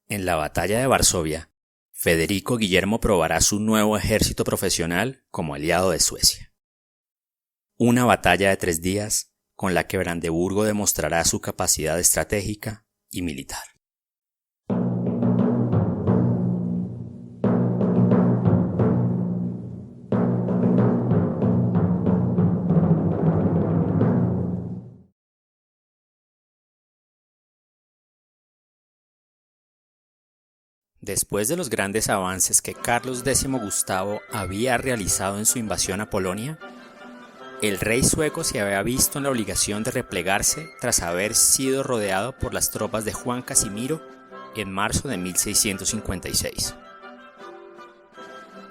En la batalla de Varsovia, Federico Guillermo probará su nuevo ejército profesional como aliado de Suecia. Una batalla de 3 días con la que Brandeburgo demostrará su capacidad estratégica y militar. Después de los grandes avances que Carlos X Gustavo había realizado en su invasión a Polonia, el rey sueco se había visto en la obligación de replegarse tras haber sido rodeado por las tropas de Juan Casimiro en marzo de 1656.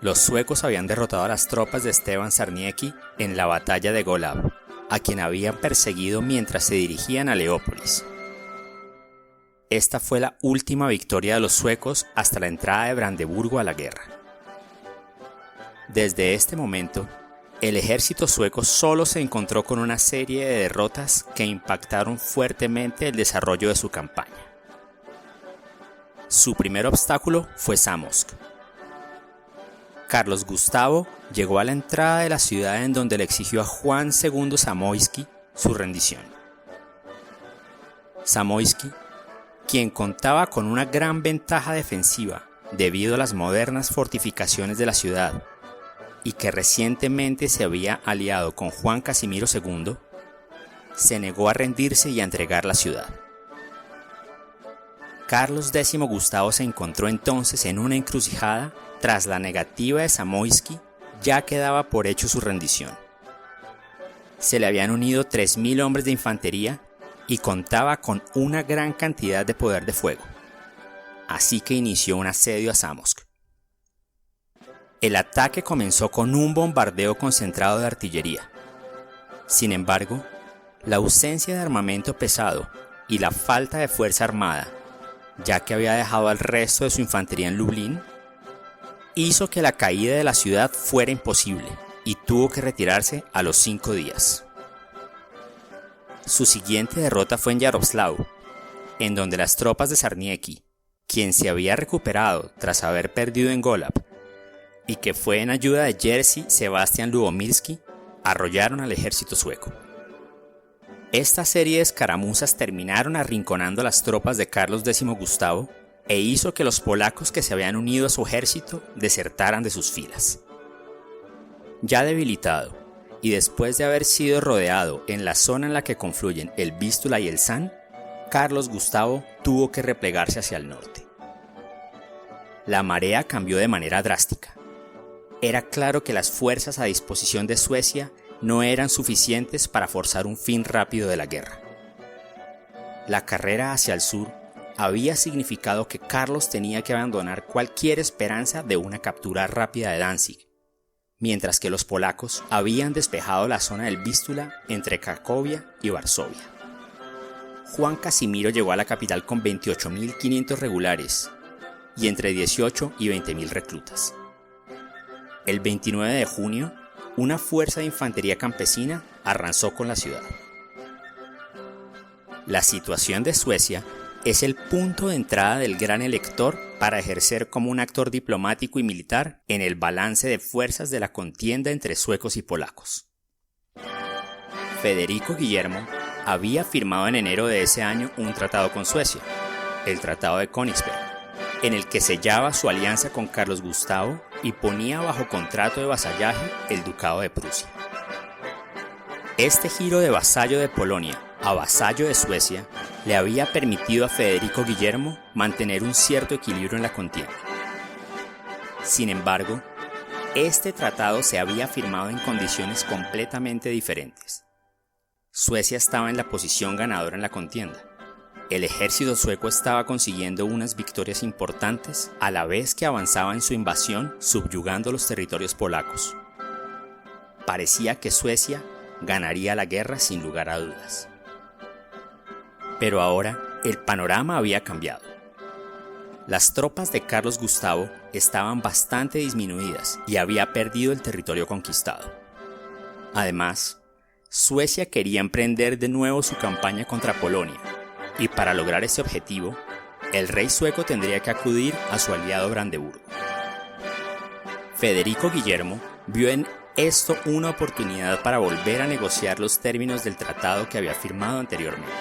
Los suecos habían derrotado a las tropas de Stefan Czarniecki en la batalla de Golab, a quien habían perseguido mientras se dirigían a Leópolis. Esta fue la última victoria de los suecos hasta la entrada de Brandeburgo a la guerra. Desde este momento, el ejército sueco solo se encontró con una serie de derrotas que impactaron fuertemente el desarrollo de su campaña. Su primer obstáculo fue Zamość. Carlos Gustavo llegó a la entrada de la ciudad en donde le exigió a Juan II Zamoyski su rendición. Zamoyski, quien contaba con una gran ventaja defensiva debido a las modernas fortificaciones de la ciudad y que recientemente se había aliado con Juan Casimiro II, se negó a rendirse y a entregar la ciudad. Carlos X Gustavo se encontró entonces en una encrucijada tras la negativa de Zamoyski, ya que daba por hecho su rendición. Se le habían unido 3.000 hombres de infantería y contaba con una gran cantidad de poder de fuego, así que inició un asedio a Zamość. El ataque comenzó con un bombardeo concentrado de artillería. Sin embargo, la ausencia de armamento pesado y la falta de fuerza armada, ya que había dejado al resto de su infantería en Lublin, hizo que la caída de la ciudad fuera imposible y tuvo que retirarse a los 5 días. Su siguiente derrota fue en Yaroslavl, en donde las tropas de Czarniecki, quien se había recuperado tras haber perdido en Golab, y que fue en ayuda de Jerzy Sebastian Lubomirski, arrollaron al ejército sueco. Esta serie de escaramuzas terminaron arrinconando a las tropas de Carlos X Gustavo e hizo que los polacos que se habían unido a su ejército desertaran de sus filas. Ya debilitado, y después de haber sido rodeado en la zona en la que confluyen el Vístula y el San, Carlos Gustavo tuvo que replegarse hacia el norte. La marea cambió de manera drástica. Era claro que las fuerzas a disposición de Suecia no eran suficientes para forzar un fin rápido de la guerra. La carrera hacia el sur había significado que Carlos tenía que abandonar cualquier esperanza de una captura rápida de Danzig, mientras que los polacos habían despejado la zona del Vístula entre Cracovia y Varsovia. Juan Casimiro llegó a la capital con 28.500 regulares y entre 18 y 20.000 reclutas. El 29 de junio, una fuerza de infantería campesina arrasó con la ciudad. La situación de Suecia es el punto de entrada del gran elector para ejercer como un actor diplomático y militar en el balance de fuerzas de la contienda entre suecos y polacos. Federico Guillermo había firmado en enero de ese año un tratado con Suecia, el Tratado de Königsberg, en el que sellaba su alianza con Carlos Gustavo y ponía bajo contrato de vasallaje el Ducado de Prusia. Este giro de vasallo de Polonia a vasallo de Suecia le había permitido a Federico Guillermo mantener un cierto equilibrio en la contienda. Sin embargo, este tratado se había firmado en condiciones completamente diferentes. Suecia estaba en la posición ganadora en la contienda. El ejército sueco estaba consiguiendo unas victorias importantes a la vez que avanzaba en su invasión subyugando los territorios polacos. Parecía que Suecia ganaría la guerra sin lugar a dudas. Pero ahora el panorama había cambiado. Las tropas de Carlos Gustavo estaban bastante disminuidas y había perdido el territorio conquistado. Además, Suecia quería emprender de nuevo su campaña contra Polonia, y para lograr ese objetivo, el rey sueco tendría que acudir a su aliado Brandeburgo. Federico Guillermo vio en esto una oportunidad para volver a negociar los términos del tratado que había firmado anteriormente.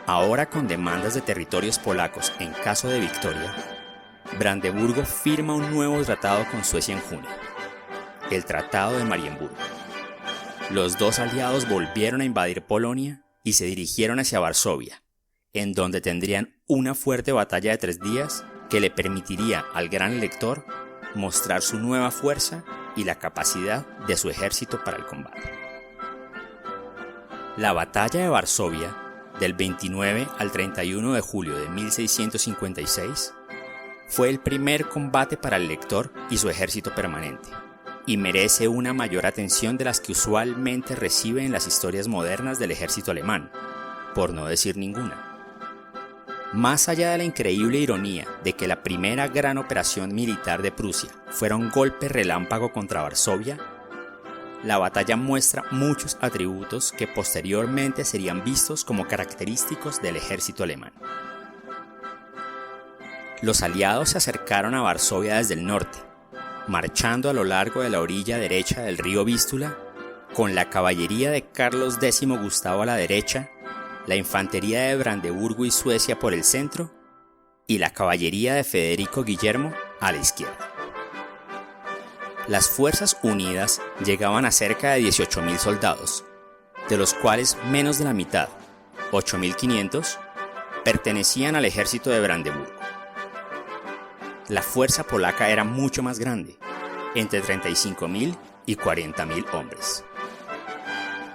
Ahora con demandas de territorios polacos en caso de victoria, Brandeburgo firma un nuevo tratado con Suecia en junio, el Tratado de Marienburgo. Los dos aliados volvieron a invadir Polonia y se dirigieron hacia Varsovia, en donde tendrían una fuerte batalla de 3 días que le permitiría al gran elector mostrar su nueva fuerza y la capacidad de su ejército para el combate. La batalla de Varsovia, del 29 al 31 de julio de 1656, fue el primer combate para el elector y su ejército permanente, y merece una mayor atención de las que usualmente recibe en las historias modernas del ejército alemán, por no decir ninguna. Más allá de la increíble ironía de que la primera gran operación militar de Prusia fuera un golpe relámpago contra Varsovia, la batalla muestra muchos atributos que posteriormente serían vistos como característicos del ejército alemán. Los aliados se acercaron a Varsovia desde el norte, marchando a lo largo de la orilla derecha del río Vístula, con la caballería de Carlos X Gustavo a la derecha, la infantería de Brandeburgo y Suecia por el centro, y la caballería de Federico Guillermo a la izquierda. Las fuerzas unidas llegaban a cerca de 18.000 soldados, de los cuales menos de la mitad, 8.500, pertenecían al ejército de Brandeburgo. La fuerza polaca era mucho más grande, entre 35.000 y 40.000 hombres.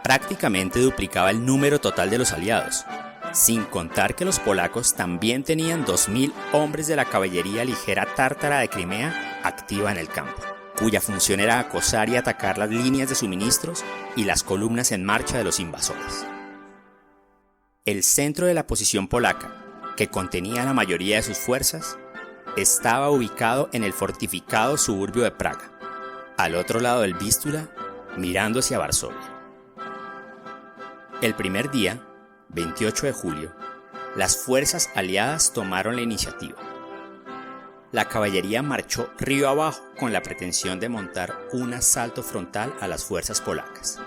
Prácticamente duplicaba el número total de los aliados, sin contar que los polacos también tenían 2.000 hombres de la caballería ligera tártara de Crimea activa en el campo, cuya función era acosar y atacar las líneas de suministros y las columnas en marcha de los invasores. El centro de la posición polaca, que contenía la mayoría de sus fuerzas, estaba ubicado en el fortificado suburbio de Praga, al otro lado del Vístula, mirando hacia Varsovia. El primer día, 28 de julio, las fuerzas aliadas tomaron la iniciativa. La caballería marchó río abajo con la pretensión de montar un asalto frontal a las fuerzas polacas.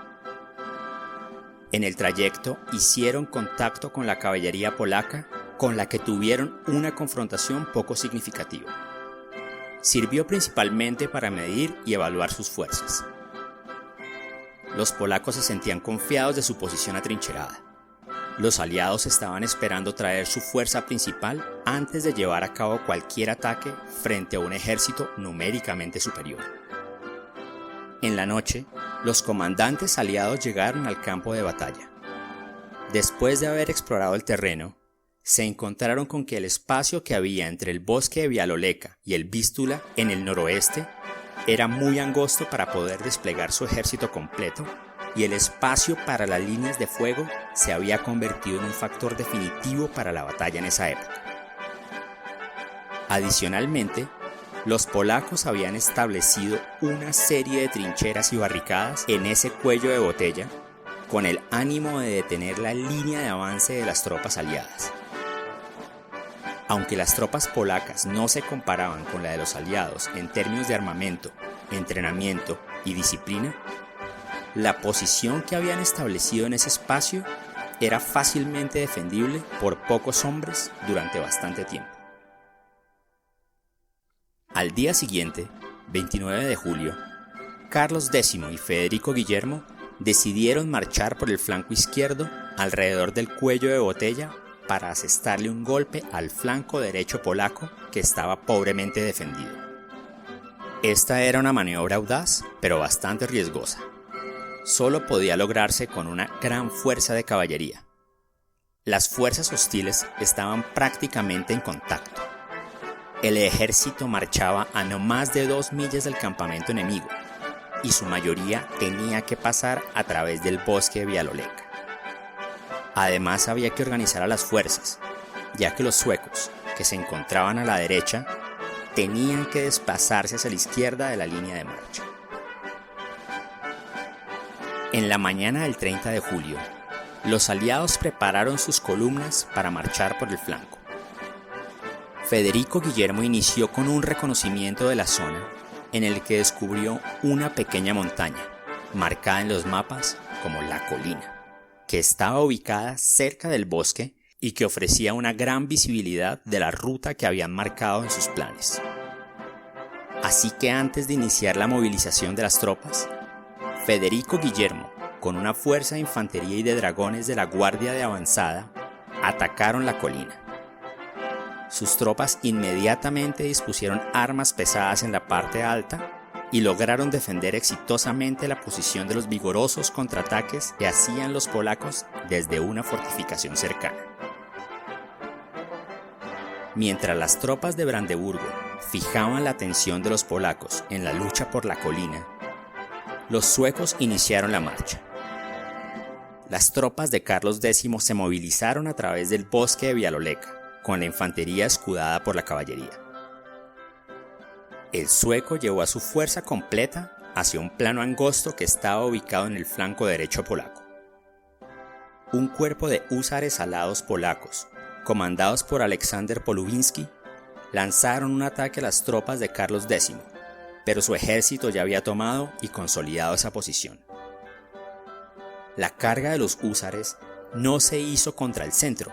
En el trayecto hicieron contacto con la caballería polaca, con la que tuvieron una confrontación poco significativa. Sirvió principalmente para medir y evaluar sus fuerzas. Los polacos se sentían confiados de su posición atrincherada. Los aliados estaban esperando traer su fuerza principal antes de llevar a cabo cualquier ataque frente a un ejército numéricamente superior. En la noche, los comandantes aliados llegaron al campo de batalla. Después de haber explorado el terreno, se encontraron con que el espacio que había entre el bosque de Bialoleca y el Vístula en el noroeste era muy angosto para poder desplegar su ejército completo, y el espacio para las líneas de fuego se había convertido en un factor definitivo para la batalla en esa época. Adicionalmente, los polacos habían establecido una serie de trincheras y barricadas en ese cuello de botella, con el ánimo de detener la línea de avance de las tropas aliadas. Aunque las tropas polacas no se comparaban con la de los aliados en términos de armamento, entrenamiento y disciplina, la posición que habían establecido en ese espacio era fácilmente defendible por pocos hombres durante bastante tiempo. Al día siguiente, 29 de julio, Carlos X y Federico Guillermo decidieron marchar por el flanco izquierdo alrededor del cuello de botella para asestarle un golpe al flanco derecho polaco que estaba pobremente defendido. Esta era una maniobra audaz, pero bastante riesgosa. Solo podía lograrse con una gran fuerza de caballería. Las fuerzas hostiles estaban prácticamente en contacto. El ejército marchaba a no más de 2 millas del campamento enemigo, y su mayoría tenía que pasar a través del bosque de Bialoleca. Además había que organizar a las fuerzas, ya que los suecos, que se encontraban a la derecha, tenían que desplazarse hacia la izquierda de la línea de marcha. En la mañana del 30 de julio, los aliados prepararon sus columnas para marchar por el flanco. Federico Guillermo inició con un reconocimiento de la zona en el que descubrió una pequeña montaña, marcada en los mapas como La Colina, que estaba ubicada cerca del bosque y que ofrecía una gran visibilidad de la ruta que habían marcado en sus planes. Así que antes de iniciar la movilización de las tropas, Federico Guillermo, con una fuerza de infantería y de dragones de la Guardia de Avanzada, atacaron la colina. Sus tropas inmediatamente dispusieron armas pesadas en la parte alta y lograron defender exitosamente la posición de los vigorosos contraataques que hacían los polacos desde una fortificación cercana. Mientras las tropas de Brandeburgo fijaban la atención de los polacos en la lucha por la colina, los suecos iniciaron la marcha. Las tropas de Carlos X se movilizaron a través del bosque de Bialoleca, con la infantería escudada por la caballería. El sueco llevó a su fuerza completa hacia un plano angosto que estaba ubicado en el flanco derecho polaco. Un cuerpo de húsares alados polacos, comandados por Aleksander Polubiński, lanzaron un ataque a las tropas de Carlos X, pero su ejército ya había tomado y consolidado esa posición. La carga de los húsares no se hizo contra el centro,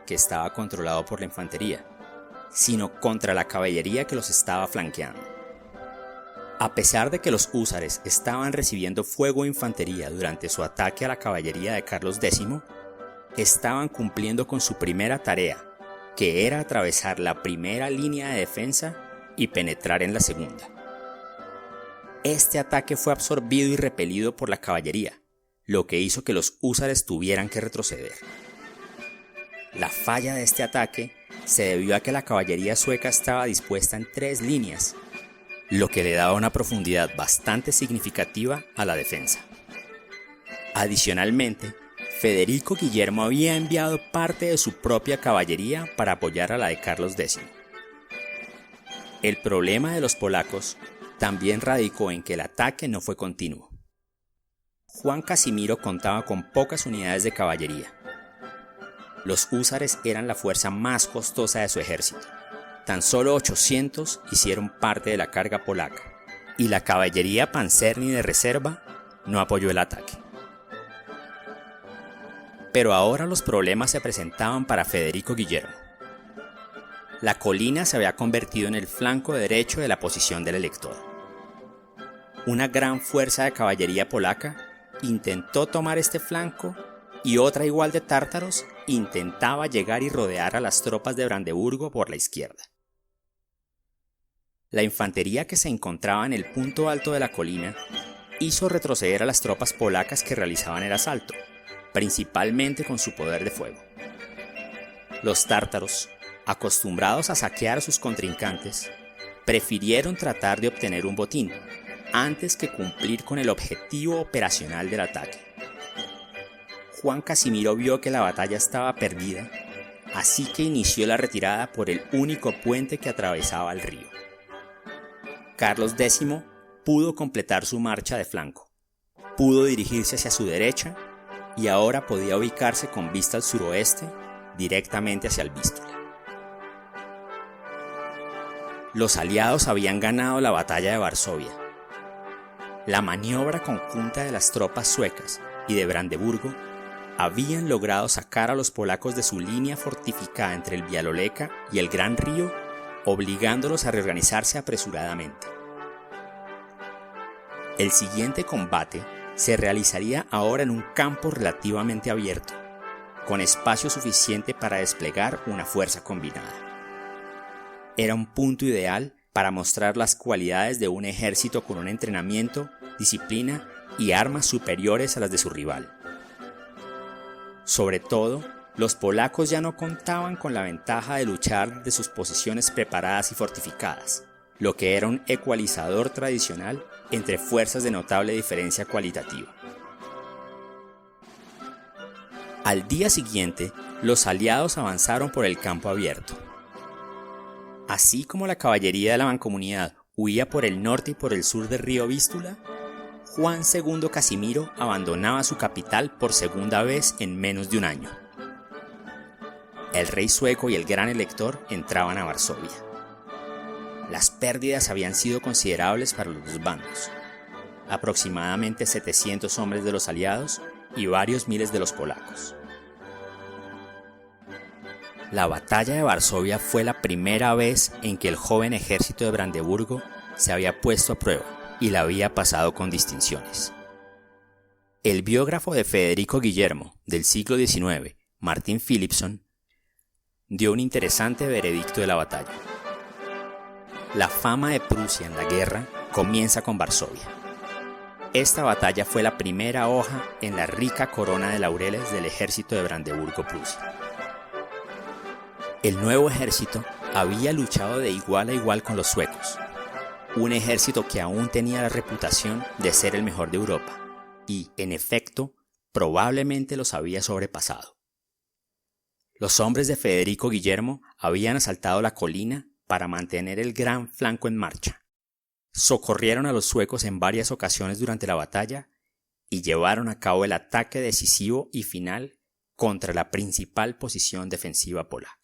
que estaba controlado por la infantería, sino contra la caballería que los estaba flanqueando. A pesar de que los húsares estaban recibiendo fuego de infantería durante su ataque a la caballería de Carlos X, estaban cumpliendo con su primera tarea, que era atravesar la primera línea de defensa y penetrar en la segunda. Este ataque fue absorbido y repelido por la caballería, lo que hizo que los húsares tuvieran que retroceder. La falla de este ataque se debió a que la caballería sueca estaba dispuesta en 3 líneas, lo que le daba una profundidad bastante significativa a la defensa. Adicionalmente, Federico Guillermo había enviado parte de su propia caballería para apoyar a la de Carlos X. El problema de los polacos también radicó en que el ataque no fue continuo. Juan Casimiro contaba con pocas unidades de caballería. Los húsares eran la fuerza más costosa de su ejército. Tan solo 800 hicieron parte de la carga polaca, y la caballería panzerni de reserva no apoyó el ataque. Pero ahora los problemas se presentaban para Federico Guillermo. La colina se había convertido en el flanco derecho de la posición del elector. Una gran fuerza de caballería polaca intentó tomar este flanco y otra igual de tártaros intentaba llegar y rodear a las tropas de Brandeburgo por la izquierda. La infantería que se encontraba en el punto alto de la colina hizo retroceder a las tropas polacas que realizaban el asalto, principalmente con su poder de fuego. Los tártaros, acostumbrados a saquear a sus contrincantes, prefirieron tratar de obtener un botín antes que cumplir con el objetivo operacional del ataque. Juan Casimiro vio que la batalla estaba perdida, así que inició la retirada por el único puente que atravesaba el río. Carlos X pudo completar su marcha de flanco, pudo dirigirse hacia su derecha y ahora podía ubicarse con vista al suroeste, directamente hacia el Vístula. Los aliados habían ganado la batalla de Varsovia. La maniobra conjunta de las tropas suecas y de Brandeburgo habían logrado sacar a los polacos de su línea fortificada entre el Bialoleca y el Gran Río, obligándolos a reorganizarse apresuradamente. El siguiente combate se realizaría ahora en un campo relativamente abierto, con espacio suficiente para desplegar una fuerza combinada. Era un punto ideal para mostrar las cualidades de un ejército con un entrenamiento, disciplina y armas superiores a las de su rival. Sobre todo, los polacos ya no contaban con la ventaja de luchar desde sus posiciones preparadas y fortificadas, lo que era un ecualizador tradicional entre fuerzas de notable diferencia cualitativa. Al día siguiente, los aliados avanzaron por el campo abierto. Así como la caballería de la mancomunidad huía por el norte y por el sur del río Vístula, Juan II Casimiro abandonaba su capital por segunda vez en menos de un año. el rey sueco y el gran elector entraban a Varsovia. Las pérdidas habían sido considerables para los dos bandos, aproximadamente 700 hombres de los aliados y varios miles de los polacos. La batalla de Varsovia fue la primera vez en que el joven ejército de Brandeburgo se había puesto a prueba y la había pasado con distinciones. El biógrafo de Federico Guillermo del siglo XIX, Martin Philipson, dio un interesante veredicto de la batalla. La fama de Prusia en la guerra comienza con Varsovia. Esta batalla fue la primera hoja en la rica corona de laureles del ejército de Brandeburgo-Prusia. El nuevo ejército había luchado de igual a igual con los suecos, un ejército que aún tenía la reputación de ser el mejor de Europa y, en efecto, probablemente los había sobrepasado. Los hombres de Federico Guillermo habían asaltado la colina para mantener el gran flanco en marcha. Socorrieron a los suecos en varias ocasiones durante la batalla y llevaron a cabo el ataque decisivo y final contra la principal posición defensiva polaca.